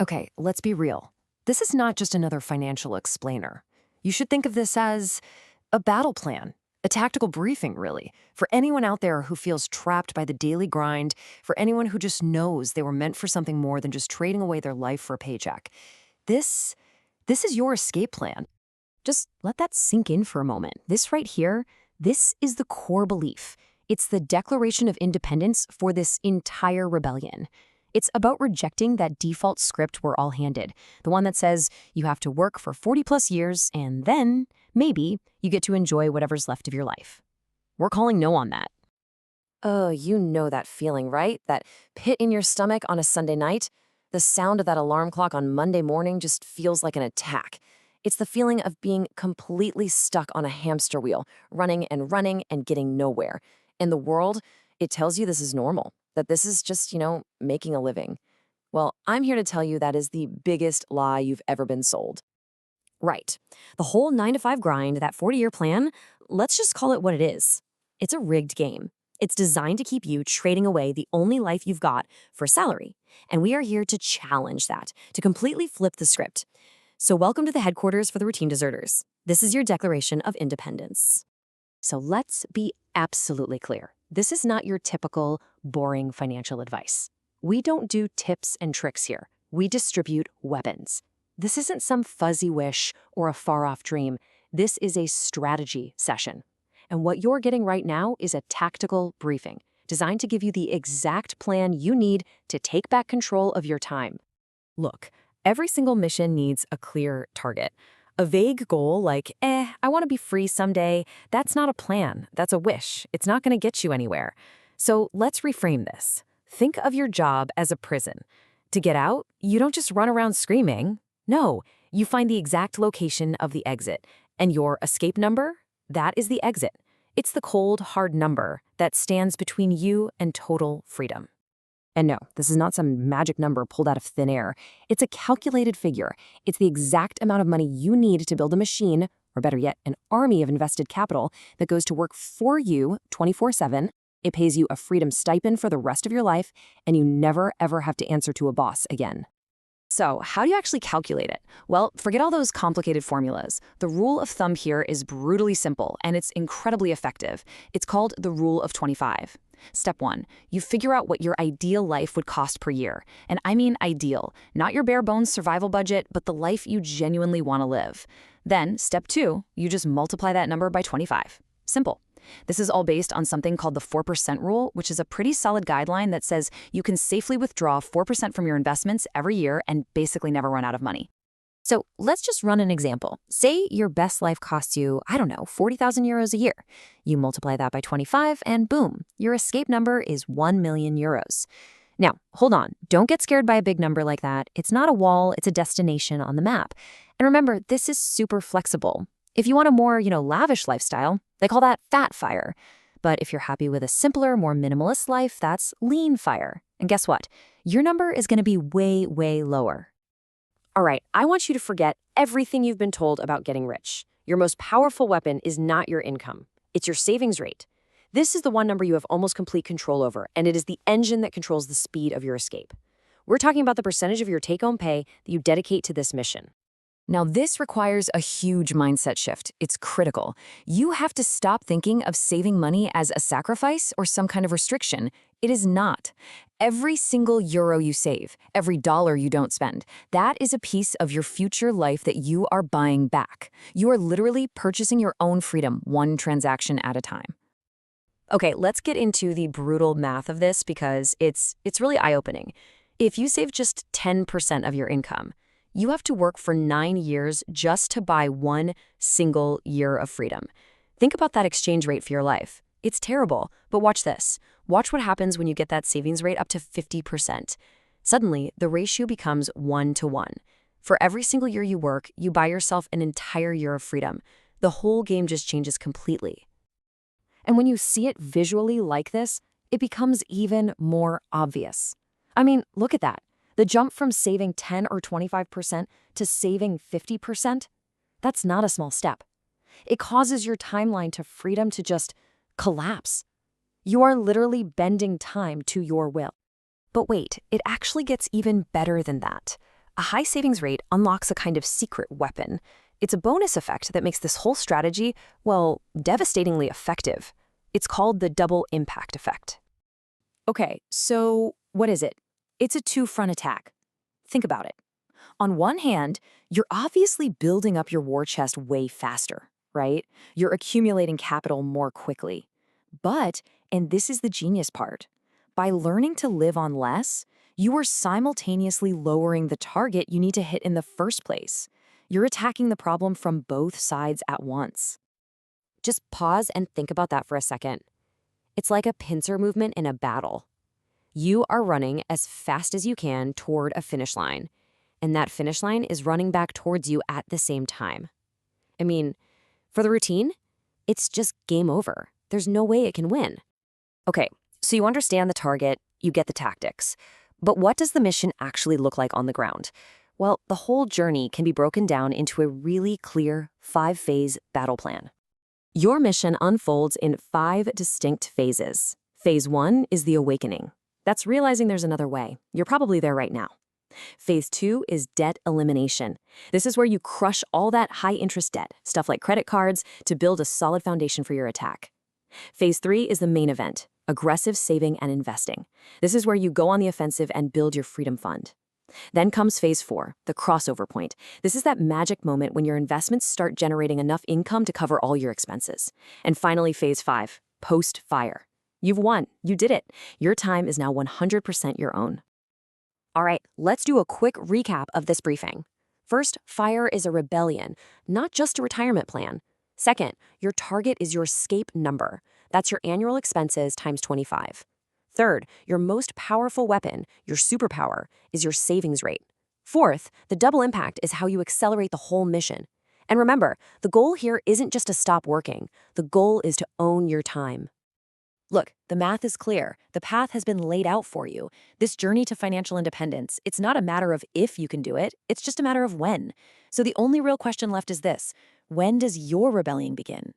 Okay, let's be real. This is not just another financial explainer. You should think of this as a battle plan, a tactical briefing, really, for anyone out there who feels trapped by the daily grind, for anyone who just knows they were meant for something more than just trading away their life for a paycheck. This, this is your escape plan. Just let that sink in for a moment. This right here, this is the core belief. It's the Declaration of Independence for this entire rebellion. It's about rejecting that default script we're all handed, the one that says you have to work for 40 plus years and then, maybe, you get to enjoy whatever's left of your life. We're calling no on that. Oh, you know that feeling, right? That pit in your stomach on a Sunday night? The sound of that alarm clock on Monday morning just feels like an attack. It's the feeling of being completely stuck on a hamster wheel, running and getting nowhere. In the world, it tells you this is normal, that this is just, making a living. Well, I'm here to tell you that is the biggest lie you've ever been sold. Right. The whole 9 to 5 grind, that 40-year plan, let's just call it what it is. It's a rigged game. It's designed to keep you trading away the only life you've got for salary. And we are here to challenge that, to completely flip the script. So welcome to the headquarters for the routine deserters. This is your Declaration of Independence. So let's be absolutely clear. This is not your typical, boring financial advice. We don't do tips and tricks here. We distribute weapons. This isn't some fuzzy wish or a far-off dream. This is a strategy session. And what you're getting right now is a tactical briefing designed to give you the exact plan you need to take back control of your time. Look, every single mission needs a clear target. A vague goal like, I want to be free someday, that's not a plan, that's a wish. It's not going to get you anywhere. So let's reframe this. Think of your job as a prison. To get out, you don't just run around screaming. No, you find the exact location of the exit. And your escape number? That is the exit. It's the cold, hard number that stands between you and total freedom. And no, this is not some magic number pulled out of thin air. It's a calculated figure. It's the exact amount of money you need to build a machine, or better yet, an army of invested capital that goes to work for you 24/7. It pays you a freedom stipend for the rest of your life, and you never, ever have to answer to a boss again. So, how do you actually calculate it? Well, forget all those complicated formulas. The rule of thumb here is brutally simple, and it's incredibly effective. It's called the Rule of 25. Step 1, you figure out what your ideal life would cost per year. And I mean ideal, not your bare bones survival budget, but the life you genuinely want to live. Then, step 2, you just multiply that number by 25. Simple. This is all based on something called the 4% rule, which is a pretty solid guideline that says you can safely withdraw 4% from your investments every year and basically never run out of money. So let's just run an example. Say your best life costs you, 40,000 euros a year. You multiply that by 25 and boom, your escape number is 1 million euros. Now, hold on. Don't get scared by a big number like that. It's not a wall, it's a destination on the map. And remember, this is super flexible. If you want a more, lavish lifestyle, they call that fat fire. But if you're happy with a simpler, more minimalist life, that's lean fire. And guess what? Your number is going to be way, way lower. All right, I want you to forget everything you've been told about getting rich. Your most powerful weapon is not your income. It's your savings rate. This is the one number you have almost complete control over, and it is the engine that controls the speed of your escape. We're talking about the percentage of your take-home pay that you dedicate to this mission. Now, this requires a huge mindset shift. It's critical. You have to stop thinking of saving money as a sacrifice or some kind of restriction. It is not. Every single euro you save, every dollar you don't spend, that is a piece of your future life that you are buying back. You are literally purchasing your own freedom, one transaction at a time. Okay, let's get into the brutal math of this because it's really eye-opening. If you save just 10% of your income, you have to work for 9 years just to buy one single year of freedom. Think about that exchange rate for your life. It's terrible, but watch this. Watch what happens when you get that savings rate up to 50%. Suddenly, the ratio becomes 1 to 1. For every single year you work, you buy yourself an entire year of freedom. The whole game just changes completely. And when you see it visually like this, it becomes even more obvious. I mean, look at that. The jump from saving 10 or 25% to saving 50%, that's not a small step. It causes your timeline to freedom to just collapse. You are literally bending time to your will. But wait, it actually gets even better than that. A high savings rate unlocks a kind of secret weapon. It's a bonus effect that makes this whole strategy, well, devastatingly effective. It's called the double impact effect. Okay, so what is it? It's a two-front attack. Think about it. On one hand, you're obviously building up your war chest way faster, right? You're accumulating capital more quickly. But, and this is the genius part, by learning to live on less, you are simultaneously lowering the target you need to hit in the first place. You're attacking the problem from both sides at once. Just pause and think about that for a second. It's like a pincer movement in a battle. You are running as fast as you can toward a finish line, and that finish line is running back towards you at the same time. I mean, for the routine, it's just game over. There's no way it can win. Okay, so you understand the target, you get the tactics. But what does the mission actually look like on the ground? Well, the whole journey can be broken down into a really clear 5-phase battle plan. Your mission unfolds in 5 distinct phases. Phase 1 is the awakening. That's realizing there's another way. You're probably there right now. Phase 2 is debt elimination. This is where you crush all that high-interest debt, stuff like credit cards, to build a solid foundation for your attack. Phase 3 is the main event, aggressive saving and investing. This is where you go on the offensive and build your freedom fund. Then comes Phase 4, the crossover point. This is that magic moment when your investments start generating enough income to cover all your expenses. And finally, Phase 5, post-fire. You've won. You did it. Your time is now 100% your own. All right, let's do a quick recap of this briefing. First, FIRE is a rebellion, not just a retirement plan. Second, your target is your escape number. That's your annual expenses times 25. Third, your most powerful weapon, your superpower, is your savings rate. Fourth, the double impact is how you accelerate the whole mission. And remember, the goal here isn't just to stop working. The goal is to own your time. Look, the math is clear. The path has been laid out for you. This journey to financial independence, it's not a matter of if you can do it, it's just a matter of when. So the only real question left is this: when does your rebellion begin?